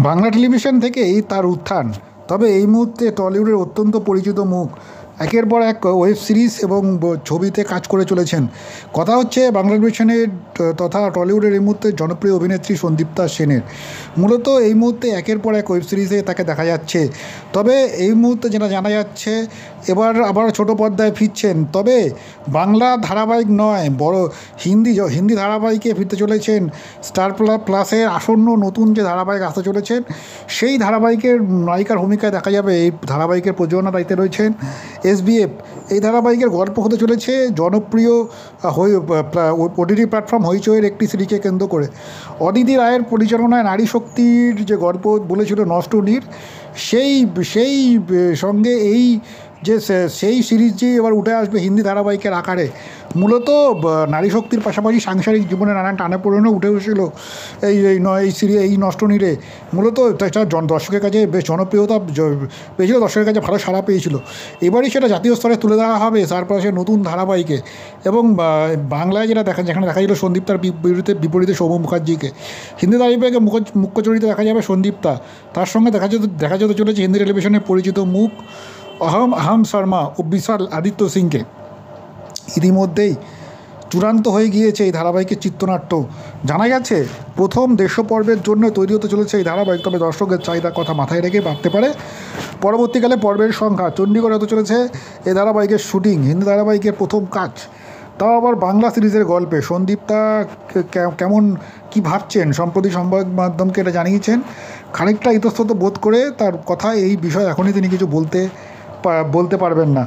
Bangla television থেকেই তার উত্থান। তবে এই মুহূর্তে টলিউডের অত্যন্ত পরিচিত মুখ একের পর এক ওয়েব সিরিজ এবং ছবিতে কাজ করে চলেছেন। কথা হচ্ছে বাংলা টেলিভিশনের তথা টলিউডের এই মুহূর্তে জনপ্রিয় অভিনেত্রী সন্দীপ্তা সেনের। মূলত এই মুহূর্তে একের পর এক ওয়েব সিরিজে তাকে দেখা যাচ্ছে। তবে এই মুহূর্তে যেটা জানা যাচ্ছে, এবার আবার ছোটো পর্দায় ফিরছেন। তবে বাংলা ধারাবাহিক নয়, বড় হিন্দি ধারাবাহিকে ফিরতে চলেছেন। স্টার প্লাসের আসন্ন নতুন যে ধারাবাহিক আসতে চলেছেন, সেই ধারাবাহিকের নায়িকার ভূমিকায় দেখা যাবে। এই ধারাবাহিকের প্রযোজনা দায়িত্বে রয়েছেন SBF। এই ধারাবাহিকের গল্প হতে চলেছে জনপ্রিয় OTT প্ল্যাটফর্ম হইচইয়ের একটি সিরিজকে কেন্দ্র করে। অদিতি রায়ের পরিচালনায় নারী শক্তির যে গল্প বলেছিল নষ্ট নীর, সেই সঙ্গে এই যে সেই সিরিজটি এবার উঠে আসবে হিন্দি ধারাবাহিকের আকারে। মূলত নারী শক্তির পাশাপাশি সাংসারিক জীবনে নানান টানাপোড়েনও উঠে এসেছিল এই নষ্ট নীরে। মূলত দর্শকের কাছে বেশ জনপ্রিয়তা পেয়েছিল, দর্শকের কাছে ভালো সাড়া পেয়েছিল। এবারই সেটা জাতীয় স্তরে তুলে ধরা হবে তারপরে সে নতুন ধারাবাহিকে। এবং বাংলায় যেখানে দেখা গেল সন্দীপ্তার বিপরীতে সৌম্য মুখার্জিকে, হিন্দি ধারাবাহিকে মুখ্য চরিত্রে দেখা যাবে সন্দীপ্তা। তার সঙ্গে দেখা যেতে চলেছে হিন্দি টেলিভিশনের পরিচিত মুখ আহম শর্মা ও বিশাল আদিত্য সিংকে। ইতিমধ্যেই চূড়ান্ত হয়ে গিয়েছে এই ধারাবাহিকের চিত্রনাট্য। জানা গেছে প্রথম 150 পর্বের জন্য তৈরি হতে চলেছে এই ধারাবাহিক। তবে দর্শকের চাহিদার কথা মাথায় রেখে ভাবতে পারে পরবর্তীকালে পর্বের সংখ্যা। চণ্ডীগড়ে হতে চলেছে এই ধারাবাহিকের শুটিং, হিন্দি ধারাবাহিকের প্রথম কাজ, তাও আবার বাংলা সিরিজের গল্পে। সন্দীপ্তা কেমন কি ভাবছেন সম্প্রতি সংবাদ মাধ্যমকে এটা জানিয়েছেন। খানিকটা ইতস্তত বোধ করে তার কথা, এই বিষয়ে এখনই তিনি কিছু বলতে পারবেন না।